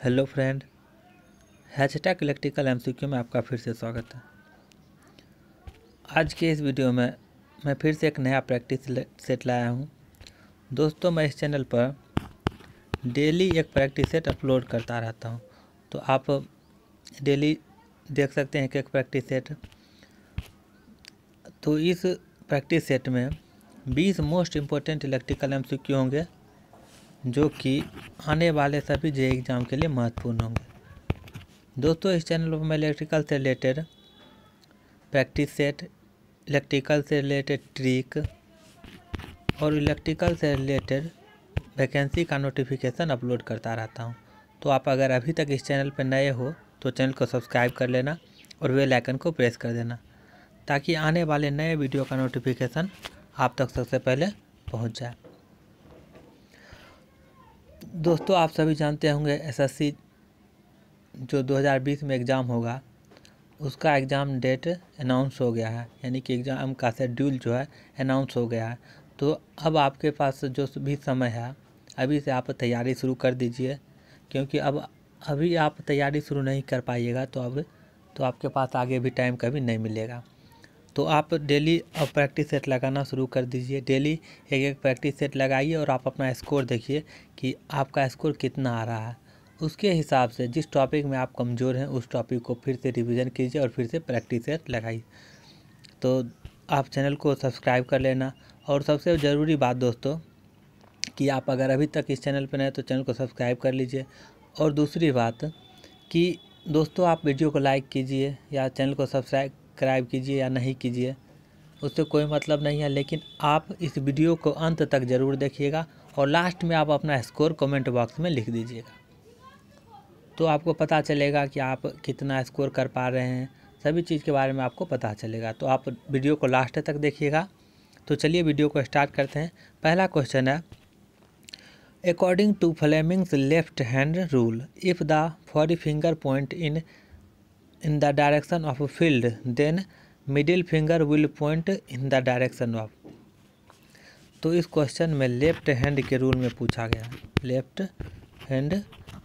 Hello friend, hashtag electrical MCQ में आपका फिर से स्वागत है। आज के इस वीडियो में मैं फिर से एक नया प्रैक्टिस सेट लाया हूँ। दोस्तों, मैं इस चैनल पर डेली एक प्रैक्टिस सेट अपलोड करता रहता हूँ, तो आप डेली देख सकते हैं कि एक प्रैक्टिस सेट। तो इस प्रैक्टिस सेट में 20 मोस्ट इम्पोर्टेंट इलेक्ट्रिकल एमसीक्यू होंगे जो कि आने वाले सभी जे एग्ज़ाम के लिए महत्वपूर्ण होंगे। दोस्तों, इस चैनल पर मैं इलेक्ट्रिकल से रिलेटेड प्रैक्टिस सेट, इलेक्ट्रिकल से रिलेटेड ट्रिक और इलेक्ट्रिकल से रिलेटेड वैकेंसी का नोटिफिकेशन अपलोड करता रहता हूं। तो आप अगर अभी तक इस चैनल पर नए हो तो चैनल को सब्सक्राइब कर लेना और बेल आइकन को प्रेस कर देना ताकि आने वाले नए वीडियो का नोटिफिकेशन आप तक सबसे पहले पहुंच जाए। दोस्तों, आप सभी जानते होंगे एसएससी जो 2020 में एग्ज़ाम होगा उसका एग्ज़ाम डेट अनाउंस हो गया है, यानी कि एग्ज़ाम का शेड्यूल जो है अनाउंस हो गया है। तो अब आपके पास जो भी समय है अभी से आप तैयारी शुरू कर दीजिए, क्योंकि अब अभी आप तैयारी शुरू नहीं कर पाइएगा तो आपके पास आगे भी टाइम कभी नहीं मिलेगा। तो आप डेली अब प्रैक्टिस सेट लगाना शुरू कर दीजिए। डेली एक एक प्रैक्टिस सेट लगाइए और आप अपना स्कोर देखिए कि आपका स्कोर कितना आ रहा है। उसके हिसाब से जिस टॉपिक में आप कमज़ोर हैं उस टॉपिक को फिर से रिवीजन कीजिए और फिर से प्रैक्टिस सेट लगाइए। तो आप चैनल को सब्सक्राइब कर लेना। और सबसे ज़रूरी बात दोस्तों कि आप अगर अभी तक इस चैनल पर नए तो चैनल को सब्सक्राइब कर लीजिए। और दूसरी बात कि दोस्तों, आप वीडियो को लाइक कीजिए या चैनल को सब्सक्राइब कीजिए या नहीं कीजिए, उससे कोई मतलब नहीं है, लेकिन आप इस वीडियो को अंत तक ज़रूर देखिएगा और लास्ट में आप अपना स्कोर कमेंट बॉक्स में लिख दीजिएगा। तो आपको पता चलेगा कि आप कितना स्कोर कर पा रहे हैं, सभी चीज़ के बारे में आपको पता चलेगा। तो आप वीडियो को लास्ट तक देखिएगा। तो चलिए वीडियो को स्टार्ट करते हैं। पहला क्वेश्चन है, according to Fleming's left hand rule, if the forefinger point in the direction of field then middle finger will point in the direction of. तो इस क्वेश्चन में लेफ्ट हैंड के रूल में पूछा गया है। लेफ्ट हैंड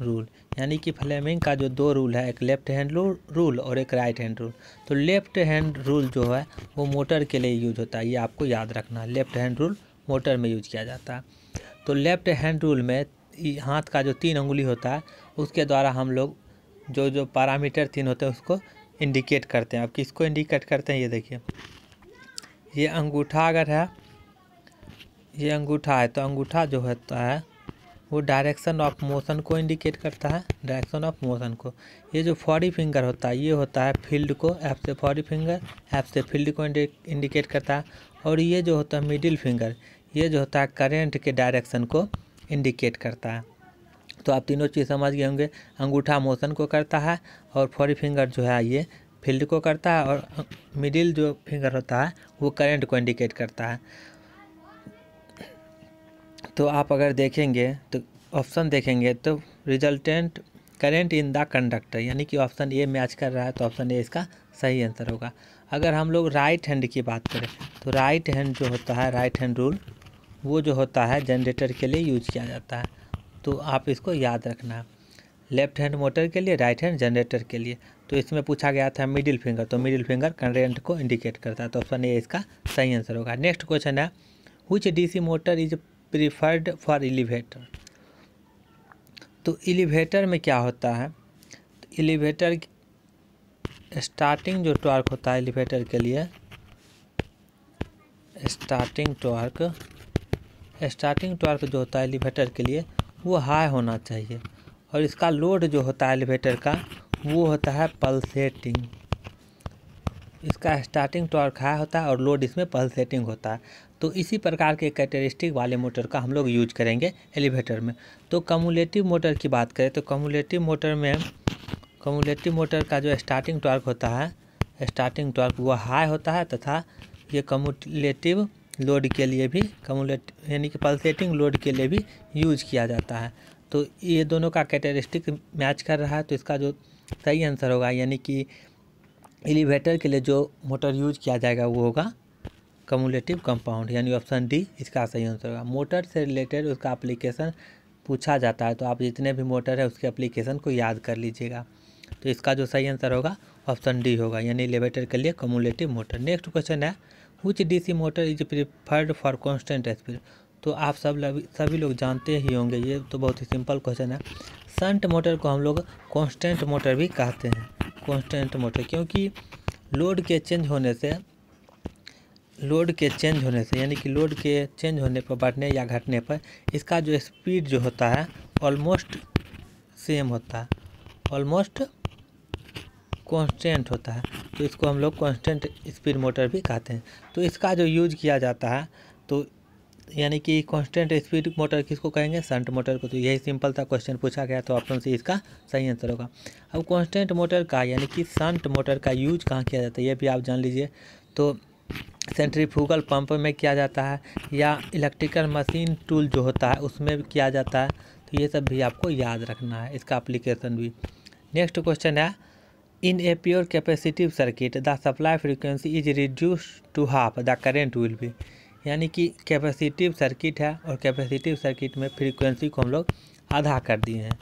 रूल यानी कि फ्लेमिंग का जो दो रूल है, एक लेफ्ट हैंड रूल और एक राइट हैंड रूल। तो लेफ्ट हैंड रूल जो है वो मोटर के लिए यूज होता है, ये आपको याद रखना है। लेफ्ट हैंड रूल मोटर में यूज किया जाता है। तो लेफ्ट हैंड रूल में हाथ का जो 3 अंगुली होता है उसके द्वारा हम लोग जो पैरामीटर 3 होते हैं उसको इंडिकेट करते हैं। अब किसको इंडिकेट करते हैं ये देखिए, ये अंगूठा अगर है, ये अंगूठा है तो अंगूठा जो होता है वो डायरेक्शन ऑफ मोशन को इंडिकेट करता है, डायरेक्शन ऑफ मोशन को। ये जो फॉरी फिंगर होता है ये होता है फील्ड को, एफ से फॉरी फिंगर, एफ से फील्ड को इंडिकेट करता है। और ये जो होता है मिडिल फिंगर, ये जो होता है करंट के डायरेक्शन को इंडिकेट करता है। तो आप तीनों चीज़ समझ गए होंगे। अंगूठा मोशन को करता है और फॉरी फिंगर जो है ये फील्ड को करता है और मिडिल जो फिंगर होता है वो करंट को इंडिकेट करता है। तो आप अगर देखेंगे तो ऑप्शन देखेंगे तो resultant current in the conductor, यानी कि ऑप्शन ए मैच कर रहा है, तो ऑप्शन ए इसका सही आंसर होगा। अगर हम लोग राइट हैंड की बात करें तो राइट हैंड जो होता है, राइट हैंड रूल, वो जो होता है जनरेटर के लिए यूज किया जाता है। तो आप इसको याद रखना है, लेफ्ट हैंड मोटर के लिए, राइट हैंड जनरेटर के लिए। तो इसमें पूछा गया था मिडिल फिंगर, तो मिडिल फिंगर करंट को इंडिकेट करता है, तो ऑप्शन ए इसका सही आंसर होगा। नेक्स्ट क्वेश्चन है, which DC motor is preferred for elevator. तो एलिवेटर में क्या होता है, तो एलिवेटर स्टार्टिंग जो टॉर्क होता है एलिवेटर के लिए, स्टार्टिंग टॉर्क जो होता है एलिवेटर के लिए वो हाई होना चाहिए। और इसका लोड जो होता है एलिवेटर का वो होता है पल्सेटिंग। इसका स्टार्टिंग टॉर्क हाई होता है और लोड इसमें पल्सेटिंग होता है। तो इसी प्रकार के कैरेक्टरिस्टिक वाले मोटर का हम लोग यूज करेंगे एलिवेटर में। तो कम्युलेटिव मोटर की बात करें तो कम्युलेटिव मोटर का जो स्टार्टिंग टॉर्क होता है, स्टार्टिंग टॉर्क वो हाई होता है तथा ये कम्युलेटिव लोड के लिए भी, कम्युलेटिव यानी कि पल्सेटिंग लोड के लिए भी यूज किया जाता है। तो ये दोनों का कैरेक्टरिस्टिक मैच कर रहा है, तो इसका जो सही आंसर होगा, यानी कि एलिवेटर के लिए जो मोटर यूज किया जाएगा वो होगा कम्युलेटिव कंपाउंड, यानी ऑप्शन डी इसका सही आंसर होगा। मोटर से रिलेटेड उसका एप्लीकेशन पूछा जाता है तो आप जितने भी मोटर है उसके एप्लीकेशन को याद कर लीजिएगा। तो इसका जो सही आंसर होगा ऑप्शन डी होगा, यानी एलिवेटर के लिए कम्युलेटिव मोटर। नेक्स्ट क्वेश्चन है which DC motor is preferred for constant speed. तो आप सभी लोग जानते ही होंगे, ये तो बहुत ही सिंपल क्वेश्चन है। शंट मोटर को हम लोग कांस्टेंट मोटर भी कहते हैं, कांस्टेंट मोटर, क्योंकि लोड के चेंज होने से यानी कि लोड के चेंज होने पर, बढ़ने या घटने पर इसका जो स्पीड जो होता है ऑलमोस्ट सेम होता है, ऑलमोस्ट कांस्टेंट होता है। तो इसको हम लोग कांस्टेंट स्पीड मोटर भी कहते हैं। तो इसका जो यूज किया जाता है, तो यानी कि कांस्टेंट स्पीड मोटर किसको कहेंगे? शंट मोटर को। तो यही सिंपल सा क्वेश्चन पूछा गया, तो ऑप्शन सी इसका सही आंसर होगा। अब कांस्टेंट मोटर का यानी कि शंट मोटर का यूज कहाँ किया जाता है ये भी आप जान लीजिए। तो सेंट्रीफ्यूगल पंप में किया जाता है, या इलेक्ट्रिकल मशीन टूल जो होता है उसमें भी किया जाता है। तो ये सब भी आपको याद रखना है, इसका एप्लीकेशन भी। नेक्स्ट क्वेश्चन है in a pure capacitive circuit the supply frequency is reduce to half the current will be. यानी कि कैपेसिटिव सर्किट है और कैपेसिटिव सर्किट में फ्रीक्वेंसी को हम लोग आधा कर दिए हैं।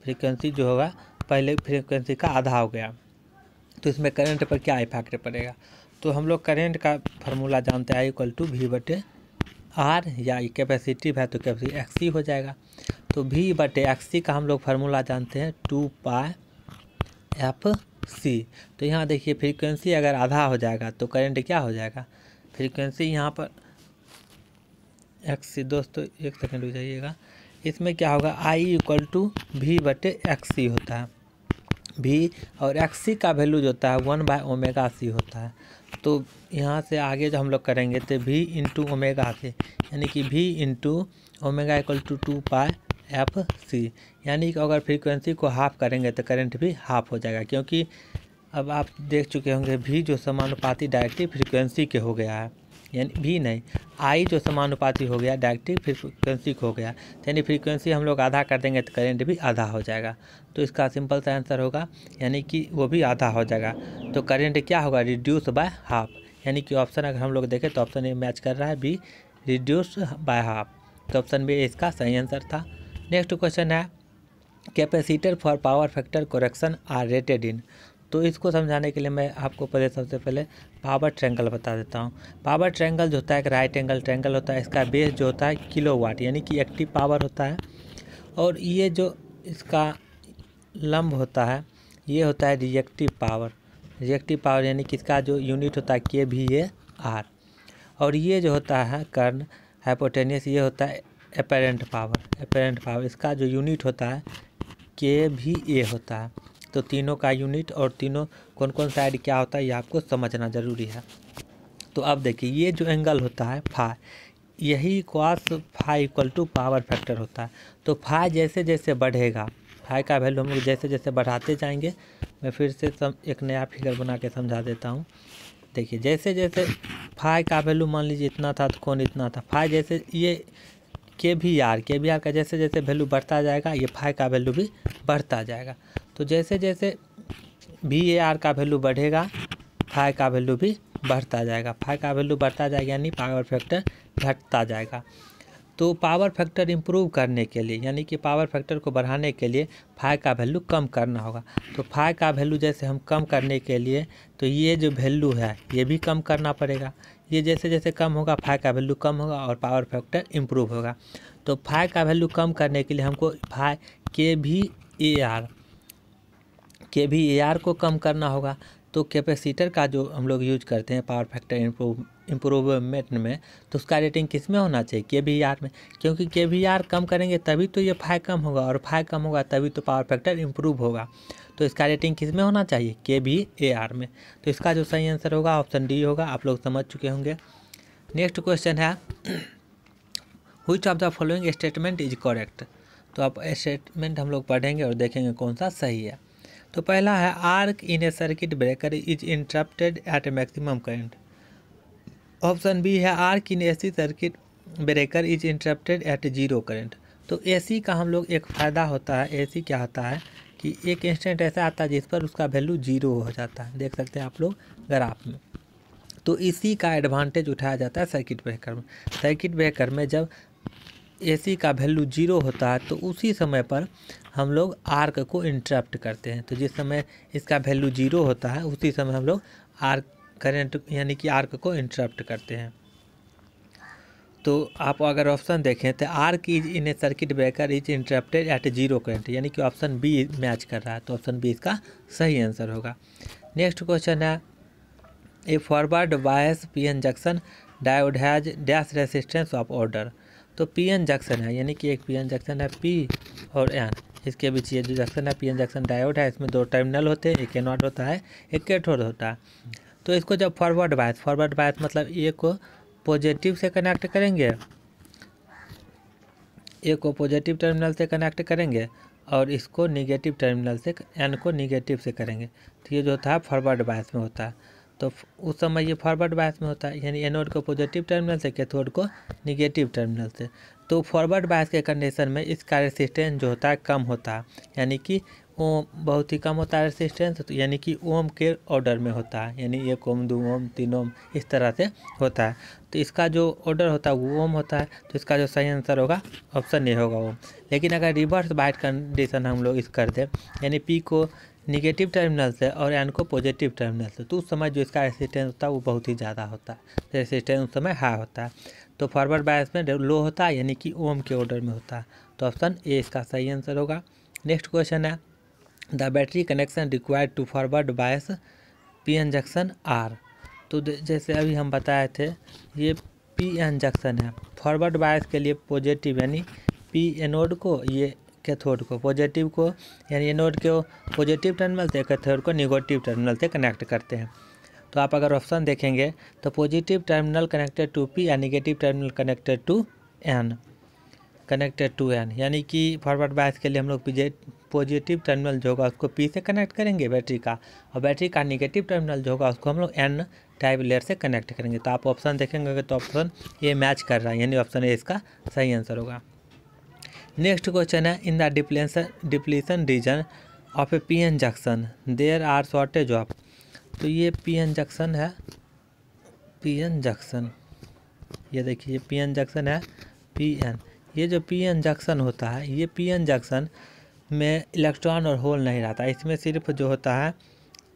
फ्रीक्वेंसी जो होगा पहले फ्रीक्वेंसी का आधा हो गया, तो इसमें करंट पर क्या इफेक्ट पड़ेगा? तो हम लोग करंट का फार्मूला जानते हैं I=V/R, या कैपेसिटिव है तो कैपेसिटी XC हो जाएगा। तो V/XC का हम लोग फार्मूला जानते हैं 2πfC। तो यहाँ देखिए फ्रीक्वेंसी अगर आधा हो जाएगा तो करंट क्या हो जाएगा? फ्रीक्वेंसी यहाँ पर XC, दोस्तों एक सेकंड हो जाइएगा, इसमें क्या होगा I=V/XC होता है। V और XC का वैल्यू जो होता है 1/ωc होता है। तो यहाँ से आगे जो हम लोग करेंगे तो V/ωc, यानी कि V/ω = 2πfC। यानी कि अगर फ्रीक्वेंसी को हाफ करेंगे तो करंट भी हाफ हो जाएगा, क्योंकि अब आप देख चुके होंगे V जो समानुपाती डायरेक्टली फ्रीक्वेंसी के हो गया है, यानी V नहीं I जो समानुपाती हो गया डायरेक्टली फ्रीक्वेंसी को हो गया, यानी फ्रीक्वेंसी हम लोग आधा कर देंगे तो करंट भी आधा हो जाएगा। तो इसका सिंपल सा आंसर होगा, यानी कि वो भी आधा हो जाएगा। तो करंट क्या होगा? Reduce by half. यानी कि ऑप्शन अगर हम लोग देखें तो ऑप्शन ए मैच कर रहा है, बी रिड्यूस बाय हाफ। तो ऑप्शन बी इसका सही आंसर था। नेक्स्ट क्वेश्चन है capacitor for power factor correction are rated in. तो इसको समझाने के लिए मैं आपको सबसे पहले पावर ट्रायंगल बता देता हूँ। पावर ट्रायंगल जो होता है एक राइट एंगल ट्रायंगल होता है। इसका बेस जो होता है किलोवाट यानी कि एक्टिव पावर होता है, और ये जो इसका लंब होता है ये होता है रिएक्टिव पावर। रिएक्टिव पावर यानी कि इसका जो यूनिट होता है kVAR, और ये जो होता है कर्ण हाइपोटेनियस ये होता है एपेरेंट पावर। एपेरेंट पावर इसका जो यूनिट होता है kVA होता है। तो तीनों का यूनिट और तीनों कौन कौन साइड क्या होता है ये आपको समझना ज़रूरी है। तो अब देखिए ये जो एंगल होता है फाई, यही cos फाई = पावर फैक्टर होता है। तो फाई जैसे जैसे बढ़ेगा, फाई का वैल्यू हम लोग जैसे जैसे बढ़ाते जाएंगे, मैं फिर से एक नया फिगर बना के समझा देता हूँ। देखिए जैसे जैसे फाई का वैल्यू मान लीजिए इतना था तो कोण इतना था, फाई जैसे ये kVAR का जैसे जैसे वैल्यू बढ़ता जाएगा ये फाई का वैल्यू भी बढ़ता जाएगा। तो जैसे जैसे VAR का वैल्यू बढ़ेगा फाई का वैल्यू भी बढ़ता जाएगा। फाई का वैल्यू बढ़ता जाएगा यानी पावर फैक्टर घटता जाएगा। तो पावर फैक्टर इम्प्रूव करने के लिए यानी कि पावर फैक्टर को बढ़ाने के लिए फाई का वैल्यू कम करना होगा। तो फाई का वैल्यू जैसे हम कम करने के लिए तो ये जो वैल्यू है ये भी कम करना पड़ेगा। ये जैसे जैसे कम होगा फाई का वैल्यू कम होगा और पावर फैक्टर इम्प्रूव होगा। तो फाई का वैल्यू कम करने के लिए हमको फाई kVAR को कम करना होगा। तो कैपेसिटर का जो हम लोग यूज करते हैं पावर फैक्टर इम्प्रूवमेंट में, तो उसका रेटिंग किस में होना चाहिए? kVAR में, क्योंकि kVAR कम करेंगे तभी तो ये फाई कम होगा, और फाई कम होगा तभी तो पावर फैक्टर इम्प्रूव होगा। तो इसका रेटिंग किस में होना चाहिए? kVAR में। तो इसका जो सही आंसर होगा ऑप्शन डी होगा, आप लोग समझ चुके होंगे। नेक्स्ट क्वेश्चन है which of the following statement is correct. तो आप स्टेटमेंट हम लोग पढ़ेंगे और देखेंगे कौन सा सही है। तो पहला है arc in a circuit breaker is interrupted at maximum current. Option B है arc in AC circuit breaker is interrupted at 0 current. तो एसी का हम लोग एक फ़ायदा होता है, एसी क्या होता है कि एक इंस्टेंट ऐसा आता है जिस पर उसका वैल्यू 0 हो जाता है, देख सकते हैं आप लोग ग्राफ में। तो इसी का एडवांटेज उठाया जाता है सर्किट ब्रेकर में। सर्किट ब्रेकर में जब AC का वैल्यू 0 होता है तो उसी समय पर हम लोग आर्क को इंटरप्ट करते हैं। तो जिस समय इसका वैल्यू 0 होता है उसी समय हम लोग आर्क करंट यानी कि आर्क को इंटरप्ट करते हैं। तो आप अगर ऑप्शन देखें तो arc is in a circuit breaker is interrupted at 0 current, यानी कि ऑप्शन बी मैच कर रहा है। तो ऑप्शन बी इसका सही आंसर होगा। नेक्स्ट क्वेश्चन है a forward bias PN junction diode has dash resistance of order. तो PN जंक्शन है, यानी कि एक PN जंक्शन है P और N, इसके बीच ये जो जंक्शन है PN जंक्शन डायोड है, इसमें 2 टर्मिनल होते हैं, एक एनोड होता है एक कैथोड होता है। तो इसको जब फॉरवर्ड बायस मतलब ए को पॉजिटिव से कनेक्ट करेंगे, ए को पॉजिटिव टर्मिनल से कनेक्ट करेंगे और इसको निगेटिव टर्मिनल से एन को निगेटिव से करेंगे, तो ये जो होता है फॉरवर्ड बायस में होता है। तो उस समय ये फॉरवर्ड बायस में होता है, यानी एनोड को पॉजिटिव टर्मिनल से कैथोड को निगेटिव टर्मिनल से। तो फॉरवर्ड बायस के कंडीशन में इसका रेसिस्टेंस जो होता है कम होता है, यानी कि ओम बहुत ही कम होता है रेसिस्टेंस, तो यानी कि ओम के ऑर्डर में होता है, यानी 1 ओम 2 ओम 3 ओम इस तरह से होता है। तो इसका जो ऑर्डर होता है वो ओम होता है, तो इसका जो सही आंसर होगा ऑप्शन ए होगा ओम। लेकिन अगर रिवर्स बायस कंडीशन हम लोग इस कर दें, यानी पी को निगेटिव टर्मिनल से और एन को पॉजिटिव टर्मिनल से, तो उस समय जो इसका रेसिस्टेंस होता है वो बहुत ही ज़्यादा होता है, रेसिस्टेंस उस समय हाई होता है। तो फॉरवर्ड बायस में लो होता है, यानी कि ओम के ऑर्डर में होता है। तो ऑप्शन ए इसका सही आंसर होगा। नेक्स्ट क्वेश्चन है the battery connection required to forward bias PN junction are. तो जैसे अभी हम बताए थे ये PN जंक्शन है, फॉरवर्ड बायस के लिए पॉजिटिव यानी P एनोड को, ये कैथोड को, पॉजिटिव को यानी एनोड को पॉजिटिव टर्मिनल से, कैथोड को निगेटिव टर्मिनल से कनेक्ट करते हैं। तो आप अगर ऑप्शन देखेंगे तो positive terminal connected to P या negative terminal connected to N, यानी कि फॉरवर्ड बायस के लिए हम लोग पॉजिटिव टर्मिनल जो होगा उसको P से कनेक्ट करेंगे बैटरी का, और बैटरी का निगेटिव टर्मिनल जो होगा उसको हम लोग N टाइप लेयर से कनेक्ट करेंगे। तो आप ऑप्शन देखेंगे तो ऑप्शन ये मैच कर रहा है, यानी ऑप्शन ए इसका सही आंसर होगा। नेक्स्ट क्वेश्चन है in the depletion region of a PN junction there are shortage of. तो ये PN जंक्शन है, PN जंक्शन, ये देखिए PN जंक्शन है PN। ये जो PN जंक्शन होता है, ये PN जंक्शन में इलेक्ट्रॉन और होल नहीं रहता, इसमें सिर्फ जो होता है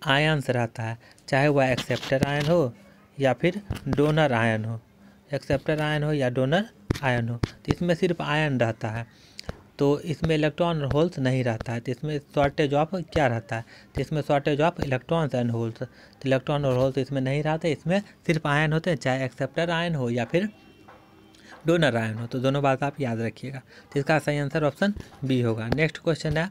आयन्स रहता है, चाहे वह एक्सेप्टर आयन हो या फिर डोनर आयन हो, एक्सेप्टर आयन हो या डोनर आयन हो, तो इसमें सिर्फ आयन रहता है। तो इसमें इलेक्ट्रॉन और होल्स नहीं रहता है, तो इसमें शॉर्टेज ऑफ क्या रहता है, तो इसमें shortage of electrons and holes. तो इलेक्ट्रॉन और होल्स इसमें नहीं रहते, इसमें सिर्फ आयन होते हैं, चाहे एक्सेप्टर आयन हो या फिर डोनर आयन हो। तो दोनों बात आप याद रखिएगा। तो इसका सही आंसर ऑप्शन बी होगा। नेक्स्ट क्वेश्चन है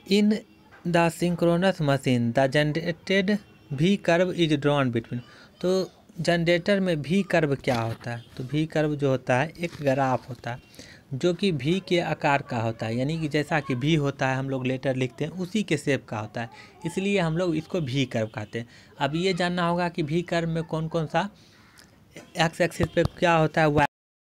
in the synchronous machine the generated V curve is drawn between. तो जनरेटर में V कर्व क्या होता है, तो V कर्व जो होता है एक ग्राफ होता है जो कि V के आकार का होता है, यानी कि जैसा कि V होता है हम लोग लेटर लिखते हैं उसी के शेप का होता है, इसलिए हम लोग इसको V कर्व कहते हैं। अब ये जानना होगा कि V कर्व में कौन कौन सा एक्स एक्सिस पे क्या होता है,